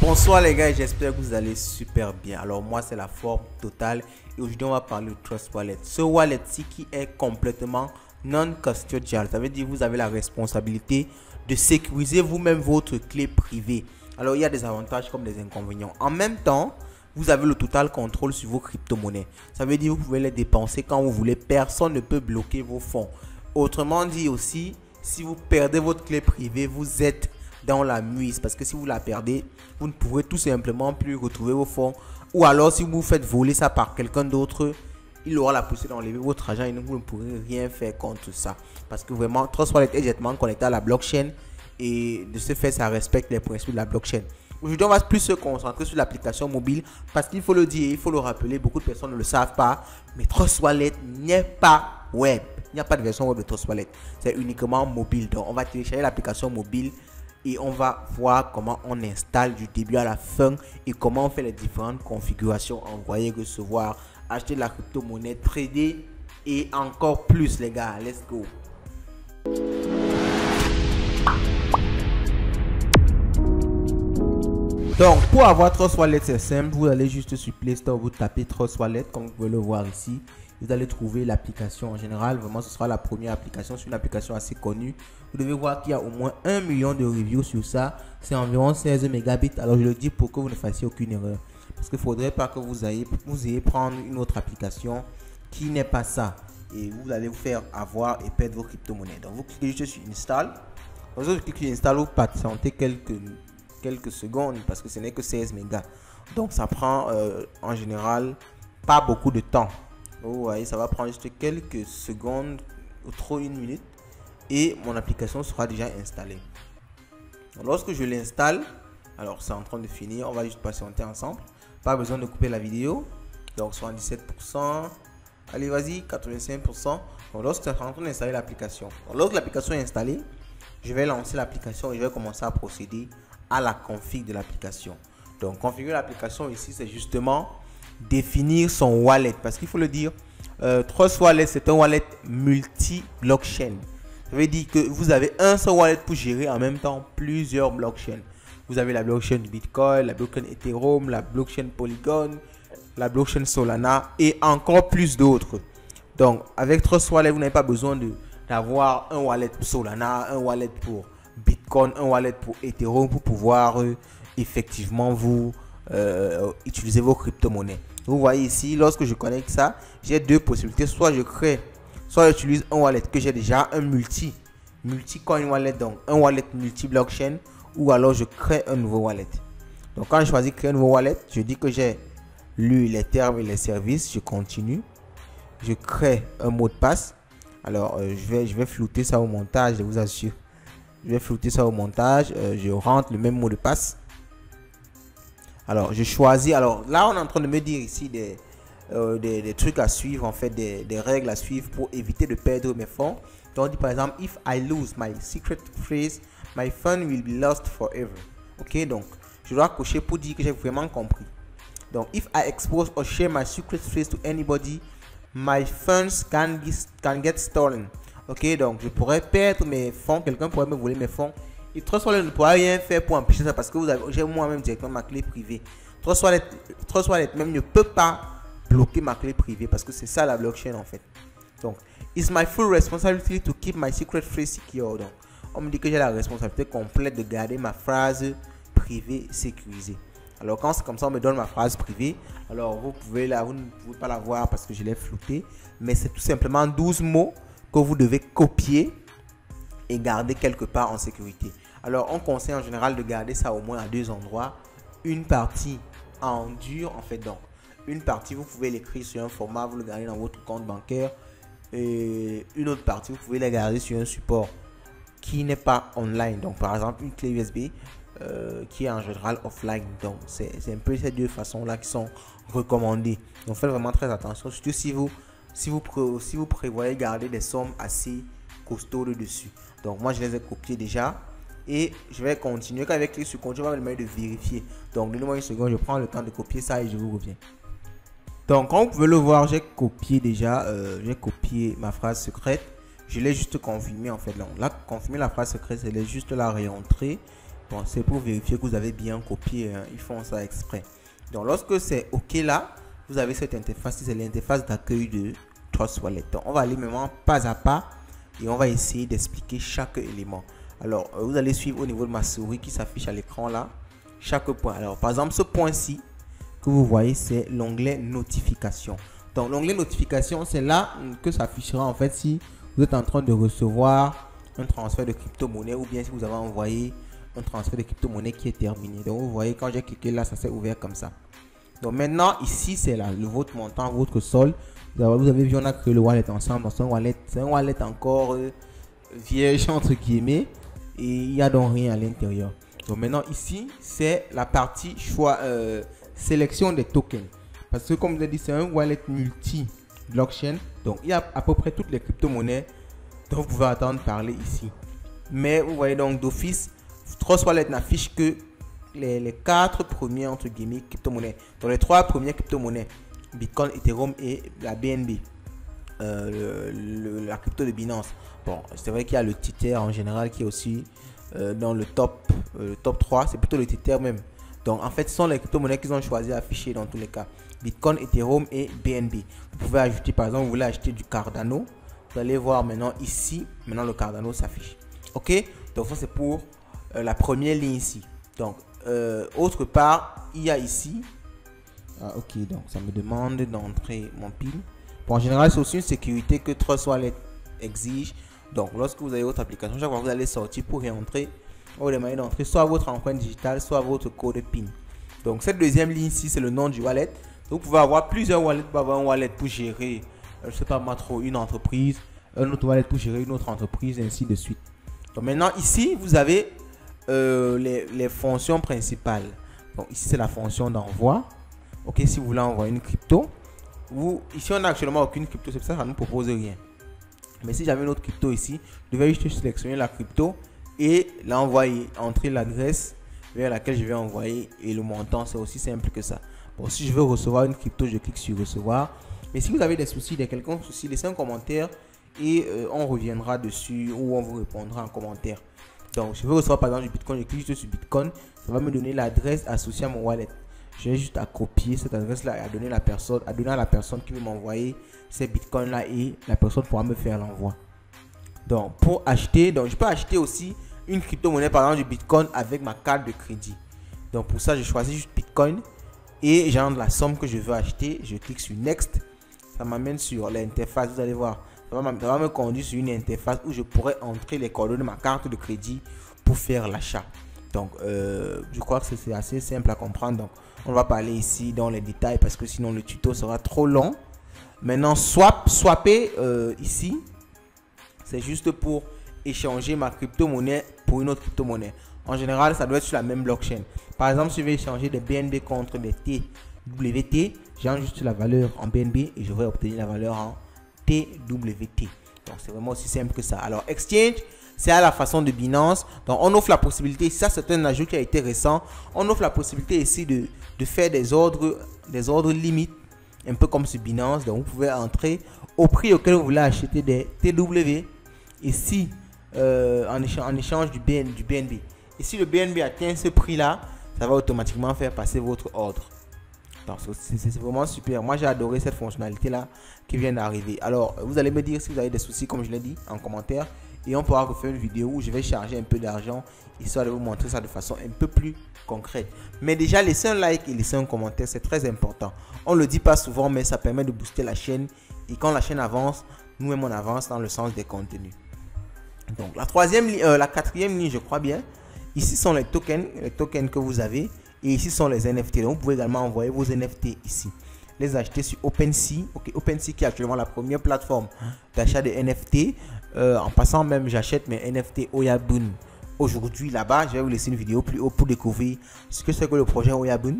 Bonsoir les gars, j'espère que vous allez super bien. Alors moi c'est la forme totale et aujourd'hui on va parler de Trust Wallet. Ce wallet-ci qui est complètement non-custodial. Ça veut dire que vous avez la responsabilité de sécuriser vous-même votre clé privée. Alors il y a des avantages comme des inconvénients. En même temps, vous avez le total contrôle sur vos crypto-monnaies. Ça veut dire que vous pouvez les dépenser quand vous voulez. Personne ne peut bloquer vos fonds. Autrement dit aussi, si vous perdez votre clé privée, vous êtes dans la mouise, parce que si vous la perdez, vous ne pourrez tout simplement plus retrouver vos fonds, ou alors si vous vous faites voler ça par quelqu'un d'autre, il aura la possibilité d'enlever votre argent et vous ne pourrez rien faire contre ça, parce que vraiment Trust Wallet est directement connecté à la blockchain et de ce fait ça respecte les principes de la blockchain. Aujourd'hui on va plus se concentrer sur l'application mobile, parce qu'il faut le dire, il faut le rappeler, beaucoup de personnes ne le savent pas, mais Trust Wallet n'est pas web. Il n'y a pas de version web de Trust Wallet, c'est uniquement mobile. Donc on va télécharger l'application mobile et on va voir comment on installe du début à la fin et comment on fait les différentes configurations, envoyer, recevoir, acheter de la crypto-monnaie, trader et encore plus les gars. Let's go. Donc pour avoir Trust Wallet c'est simple, vous allez juste sur Play Store, vous tapez Trust Wallet comme vous pouvez le voir ici. Vous allez trouver l'application en général, vraiment ce sera la première application, c'est une application assez connue. Vous devez voir qu'il y a au moins 1 million de reviews sur ça, c'est environ 16 mégabits. Alors je le dis pour que vous ne fassiez aucune erreur, parce qu'il ne faudrait pas que vous ayez prendre une autre application qui n'est pas ça et vous allez vous faire avoir et perdre vos crypto-monnaies. Donc vous cliquez juste sur Install. Quand vous cliquez sur Install, vous patientez quelques secondes parce que ce n'est que 16 mégas. Donc ça prend en général pas beaucoup de temps. Vous voyez, ça va prendre juste quelques secondes ou trop une minute et mon application sera déjà installée. Lorsque je l'installe, alors c'est en train de finir, on va juste patienter ensemble. Pas besoin de couper la vidéo. Donc 77%, allez vas-y, 85%. Donc lorsque c'est en train d'installer l'application, lorsque l'application est installée, je vais lancer l'application et je vais commencer à procéder à la config de l'application. Donc configurer l'application ici, c'est justement définir son wallet, parce qu'il faut le dire, Trust Wallet c'est un wallet multi-blockchain. Ça veut dire que vous avez un seul wallet pour gérer en même temps plusieurs blockchains. Vous avez la blockchain Bitcoin, la blockchain Ethereum, la blockchain Polygon, la blockchain Solana et encore plus d'autres. Donc avec Trust Wallet, vous n'avez pas besoin d'avoir un wallet pour Solana, un wallet pour Bitcoin, un wallet pour Ethereum pour pouvoir effectivement vous utiliser vos crypto-monnaies. Vous voyez ici, lorsque je connecte ça, j'ai deux possibilités. Soit j'utilise un wallet que j'ai déjà, un multi-coin wallet, donc un wallet multi-blockchain, ou alors je crée un nouveau wallet. Donc quand je choisis créer un nouveau wallet, je dis que j'ai lu les termes et les services, je continue, je crée un mot de passe. Alors je vais flouter ça au montage, je vous assure. Je vais flouter ça au montage, je rentre le même mot de passe. Alors je choisis, alors là on est en train de me dire ici des trucs à suivre, en fait des règles à suivre pour éviter de perdre mes fonds. Donc on dit par exemple, if I lose my secret phrase, my fund will be lost forever. Ok, donc je dois cocher pour dire que j'ai vraiment compris. Donc if I expose or share my secret phrase to anybody, my funds can get stolen. Ok, donc je pourrais perdre mes fonds, quelqu'un pourrait me voler mes fonds. Et Trust Wallet ne pourra rien faire pour empêcher ça, parce que j'ai moi-même directement ma clé privée. Trust Wallet même ne peut pas bloquer ma clé privée, parce que c'est ça la blockchain en fait. Donc, it's my full responsibility to keep my secret phrase secure. Donc, on me dit que j'ai la responsabilité complète de garder ma phrase privée sécurisée. Alors, quand c'est comme ça, on me donne ma phrase privée. Alors, vous ne pouvez pas la voir parce que je l'ai floutée. Mais c'est tout simplement 12 mots que vous devez copier et garder quelque part en sécurité. Alors on conseille en général de garder ça au moins à deux endroits. Une partie en dur en fait, donc une partie vous pouvez l'écrire sur un format, vous le gardez dans votre compte bancaire, et une autre partie vous pouvez la garder sur un support qui n'est pas online, donc par exemple une clé USB qui est en général offline. Donc c'est un peu ces deux façons là qui sont recommandées. Donc faites vraiment très attention, surtout si vous prévoyez garder des sommes assez costaudes dessus. Donc moi je les ai copiés déjà et je vais continuer. Quand avec cliquer sur continue, on va me demander de vérifier. Donc donnez-moi une seconde, je prends le temps de copier ça et je vous reviens. Donc comme vous pouvez le voir, j'ai copié déjà, j'ai copié ma phrase secrète. Je l'ai juste confirmé en fait. Donc là, confirmer la phrase secrète, c'est juste la réentrer Bon, c'est pour vérifier que vous avez bien copié, hein. Ils font ça exprès. Donc, lorsque c'est OK là, vous avez cette interface, c'est l'interface d'accueil de Trust Wallet. Donc, on va aller maintenant pas à pas et on va essayer d'expliquer chaque élément. Alors, vous allez suivre au niveau de ma souris qui s'affiche à l'écran là, chaque point. Alors, par exemple, ce point-ci que vous voyez, c'est l'onglet notification. Donc, l'onglet notification, c'est là que s'affichera en fait si vous êtes en train de recevoir un transfert de crypto-monnaie ou bien si vous avez envoyé un transfert de crypto-monnaie qui est terminé. Donc, vous voyez, quand j'ai cliqué là, ça s'est ouvert comme ça. Donc maintenant, ici, c'est là, votre montant, votre solde. Vous avez vu, on a créé le wallet ensemble. C'est un wallet encore vierge, entre guillemets. Et il n'y a donc rien à l'intérieur. Donc maintenant, ici, c'est la partie choix, sélection des tokens. Parce que comme je vous ai dit, c'est un wallet multi-blockchain. Donc il y a à peu près toutes les crypto-monnaies dont vous pouvez attendre parler ici. Mais vous voyez donc d'office, Trust Wallet n'affiche que les 4 premiers entre guillemets crypto-monnaies. Donc les 3 premières crypto-monnaies, Bitcoin, Ethereum et la BNB, la crypto de Binance. Bon, c'est vrai qu'il y a le Tether en général qui est aussi dans le top 3, c'est plutôt le Tether même. Donc en fait, ce sont les crypto-monnaies qu'ils ont choisi d'afficher dans tous les cas. Bitcoin, Ethereum et BNB. Vous pouvez ajouter, par exemple, vous voulez acheter du Cardano. Vous allez voir maintenant ici, maintenant le Cardano s'affiche. Ok, donc ça c'est pour la première ligne ici. Donc, autre part, il y a ici. Ok, donc ça me demande d'entrer mon PIN. Bon, en général, c'est aussi une sécurité que Trust Wallet exige. Donc, lorsque vous avez votre application, chaque fois que vous allez sortir pour réentrer, on va demander d'entrer soit votre empreinte digitale, soit votre code PIN. Donc, cette deuxième ligne ici, c'est le nom du wallet. Donc, vous pouvez avoir plusieurs wallets. Vous pouvez avoir un wallet pour gérer, je ne sais pas moi trop, une entreprise, un autre wallet pour gérer une autre entreprise, et ainsi de suite. Donc, maintenant, ici, vous avez les fonctions principales. Donc, ici, c'est la fonction d'envoi. Ok, si vous voulez envoyer une crypto, ici, on n'a actuellement aucune crypto, c'est pour ça que ça ne nous propose rien. Mais si j'avais une autre crypto ici, je vais juste sélectionner la crypto et l'envoyer, entrer l'adresse vers laquelle je vais envoyer et le montant, c'est aussi simple que ça. Bon, si je veux recevoir une crypto, je clique sur recevoir. Mais si vous avez des soucis, des quelconques soucis, laissez un commentaire et on reviendra dessus ou on vous répondra en commentaire. Donc, je veux recevoir par exemple du Bitcoin, je clique juste sur Bitcoin, ça va me donner l'adresse associée à mon wallet. Je vais juste à copier cette adresse-là et à donner à la personne qui veut m'envoyer ces bitcoins-là et la personne pourra me faire l'envoi. Donc, pour acheter, donc je peux acheter aussi une crypto-monnaie, par exemple du Bitcoin avec ma carte de crédit. Donc, pour ça, je choisis juste Bitcoin et j'entre la somme que je veux acheter. Je clique sur Next. Ça m'amène sur l'interface. Vous allez voir, ça va me conduire sur une interface où je pourrais entrer les coordonnées de ma carte de crédit pour faire l'achat. Donc, je crois que c'est assez simple à comprendre. Donc, on va parler ici dans les détails parce que sinon le tuto sera trop long. Maintenant, swapper ici, c'est juste pour échanger ma crypto-monnaie pour une autre crypto-monnaie. En général, ça doit être sur la même blockchain. Par exemple, si je vais échanger des BNB contre des TWT, j'ai juste la valeur en BNB et je vais obtenir la valeur en TWT. Donc, c'est vraiment aussi simple que ça. Alors, Exchange, c'est à la façon de Binance. Donc, on offre la possibilité, ça c'est un ajout qui a été récent, on offre la possibilité ici de faire des ordres limites, un peu comme sur Binance. Donc, vous pouvez entrer au prix auquel vous voulez acheter des TW. Ici, en échange du BNB. Et si le BNB atteint ce prix-là, ça va automatiquement faire passer votre ordre. Donc, c'est vraiment super. Moi, j'ai adoré cette fonctionnalité-là qui vient d'arriver. Alors, vous allez me dire si vous avez des soucis, comme je l'ai dit, en commentaire. Et on pourra refaire une vidéo où je vais charger un peu d'argent, histoire de vous montrer ça de façon un peu plus concrète. Mais déjà, laissez un like et laissez un commentaire, c'est très important. On ne le dit pas souvent, mais ça permet de booster la chaîne. Et quand la chaîne avance, nous-mêmes on avance dans le sens des contenus. Donc, la quatrième ligne, je crois bien. Ici sont les tokens que vous avez. Et ici sont les NFT. Donc, vous pouvez également envoyer vos NFT ici. Les acheter sur OpenSea. Ok, OpenSea qui est actuellement la première plateforme d'achat de NFT. En passant même, j'achète mes NFT Oyabun aujourd'hui là-bas. Je vais vous laisser une vidéo plus haut pour découvrir ce que c'est que le projet Oyabun.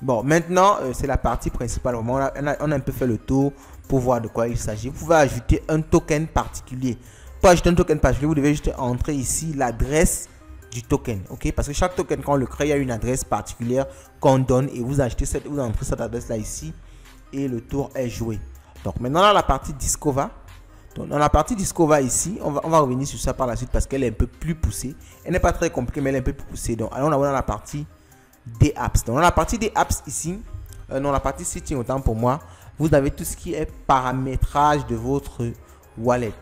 Bon, maintenant, c'est la partie principale. Vraiment, on a un peu fait le tour pour voir de quoi il s'agit. Vous pouvez ajouter un token particulier. Pour ajouter un token particulier, vous devez juste entrer ici l'adresse du token. Ok, parce que chaque token, quand on le crée, il y a une adresse particulière qu'on donne et vous entrez cette adresse là ici et le tour est joué. Donc maintenant, dans la partie Discover, Donc, dans la partie Discover ici, on va revenir sur ça par la suite parce qu'elle est un peu plus poussée. Elle n'est pas très compliquée, mais elle est un peu plus poussée. Donc, allons dans la partie des apps. Donc, dans la partie des apps ici, dans la partie setting, autant pour moi, vous avez tout ce qui est paramétrage de votre wallet.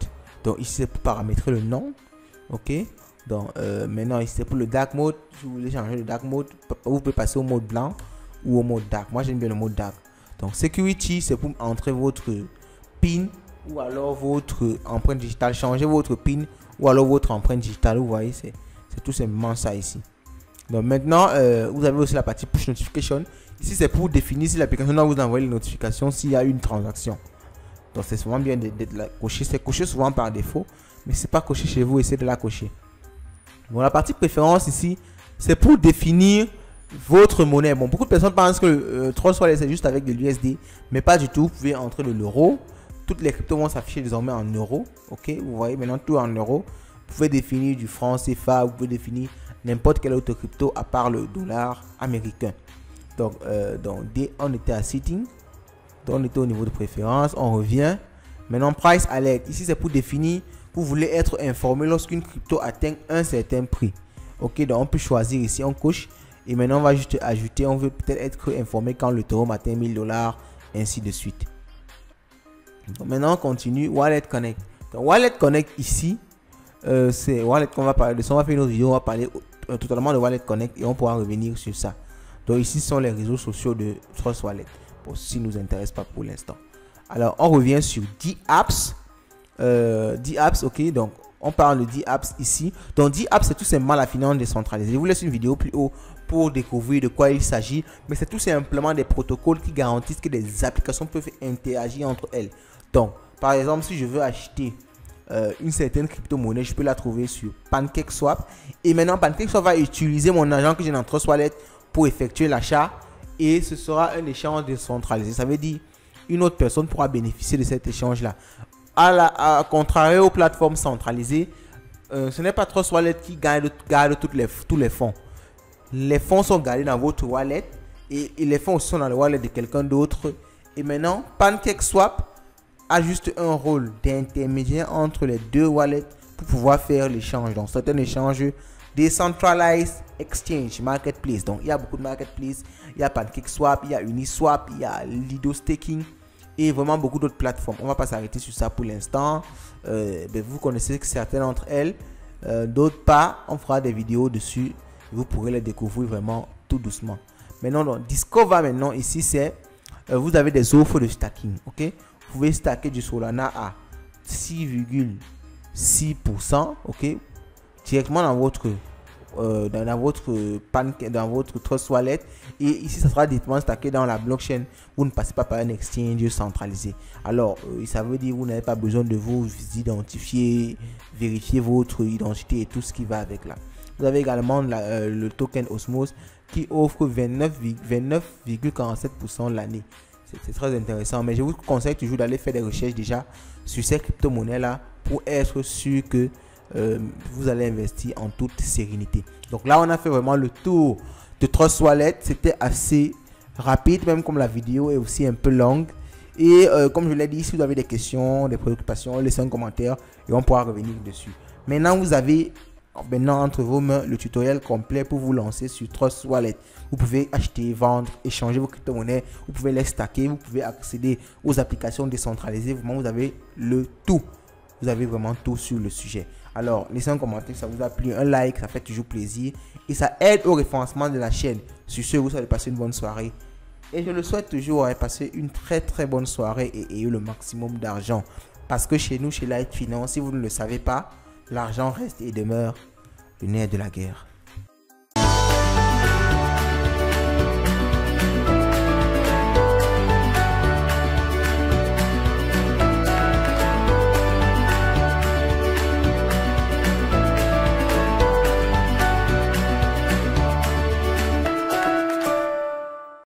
Donc, ici, c'est pour paramétrer le nom. OK. Donc, maintenant, ici, c'est pour le dark mode. Si vous voulez changer le dark mode, vous pouvez passer au mode blanc ou au mode dark. Moi, j'aime bien le mode dark. Donc, security, c'est pour entrer votre PIN ou alors votre empreinte digitale. Changer votre PIN ou alors votre empreinte digitale. Vous voyez, c'est tout simplement ça ici. Donc, maintenant, vous avez aussi la partie push notification. Ici, c'est pour définir si l'application doit vous envoyer les notifications s'il y a une transaction. Donc, c'est souvent bien d'être coché. C'est coché souvent par défaut, mais c'est pas coché chez vous, essayez de la cocher. Bon, la partie préférence ici, c'est pour définir votre monnaie. Bon, beaucoup de personnes pensent que Trust Wallet c'est juste avec de l'USD, mais pas du tout. Vous pouvez entrer de l'euro. Toutes les cryptos vont s'afficher désormais en euros. Ok, vous voyez maintenant tout en euros. Vous pouvez définir du franc CFA, vous pouvez définir n'importe quel autre crypto à part le dollar américain. Donc, on était à setting. Donc, on était au niveau de préférence. On revient. Maintenant, price alert. Ici, c'est pour définir. Vous voulez être informé lorsqu'une crypto atteint un certain prix. Ok, donc on peut choisir ici, on coche. Et maintenant, on va juste ajouter, on veut peut-être être informé quand le Ethereum atteint 1000 $, ainsi de suite. Donc maintenant, on continue. Wallet Connect. Donc, Wallet Connect ici, c'est Wallet qu'on va parler de ça. On va faire une autre vidéo, on va parler totalement de Wallet Connect et on pourra revenir sur ça. Donc ici, ce sont les réseaux sociaux de Trust Wallet. Pour ceux qui ne nous intéressent pas pour l'instant. Alors, on revient sur D-Apps. D-Apps, ok, donc on parle de D-Apps ici. Donc D-Apps, c'est tout simplement la finance décentralisée. Je vous laisse une vidéo plus haut pour découvrir de quoi il s'agit. Mais c'est tout simplement des protocoles qui garantissent que des applications peuvent interagir entre elles. Donc, par exemple, si je veux acheter une certaine crypto-monnaie, je peux la trouver sur PancakeSwap. Et maintenant, PancakeSwap va utiliser mon argent que j'ai dans Trust Wallet pour effectuer l'achat. Et ce sera un échange décentralisé. Ça veut dire une autre personne pourra bénéficier de cet échange-là. À contrario aux plateformes centralisées, ce n'est pas Trust Wallet qui garde tous les fonds. Les fonds sont gardés dans votre wallet et les fonds aussi sont dans le wallet de quelqu'un d'autre. Et maintenant, PancakeSwap a juste un rôle d'intermédiaire entre les deux wallets pour pouvoir faire l'échange. Donc, c'est un échange Decentralized Exchange Marketplace. Donc, il y a beaucoup de marketplaces. Il y a PancakeSwap, il y a Uniswap, il y a Lido Staking. Et vraiment beaucoup d'autres plateformes. On va pas s'arrêter sur ça pour l'instant. Vous connaissez certaines d'entre elles, d'autres pas. On fera des vidéos dessus. Vous pourrez les découvrir vraiment tout doucement. Maintenant, donc, Discover maintenant ici c'est vous avez des offres de stacking. Ok, vous pouvez stacker du Solana à 6,6%. Ok, directement dans votre Trust Wallet, et ici ça sera directement stacké dans la blockchain. Vous ne passez pas par un exchange centralisé. Alors ça veut dire que vous n'avez pas besoin de vous identifier, vérifier votre identité et tout ce qui va avec là. Vous avez également le token Osmos qui offre 29,47% l'année. C'est très intéressant, mais je vous conseille toujours d'aller faire des recherches déjà sur ces crypto-monnaies là pour être sûr que vous allez investir en toute sérénité. Donc là, on a fait vraiment le tour de Trust Wallet. C'était assez rapide, même comme la vidéo est aussi un peu longue. Et comme je l'ai dit, si vous avez des questions, des préoccupations, laissez un commentaire et on pourra revenir dessus. Maintenant, vous avez entre vos mains le tutoriel complet pour vous lancer sur Trust Wallet. Vous pouvez acheter, vendre, échanger vos crypto-monnaies. Vous pouvez les stacker. Vous pouvez accéder aux applications décentralisées. Vraiment, vous avez le tout. Vous avez vraiment tout sur le sujet. Alors, laissez un commentaire, ça vous a plu, un like, ça fait toujours plaisir. Et ça aide au référencement de la chaîne. Sur ce, vous allez passer une bonne soirée. Et je le souhaite toujours, passer une très bonne soirée et ayez le maximum d'argent. Parce que chez nous, chez Light Finance, si vous ne le savez pas, l'argent reste et demeure le nerf de la guerre.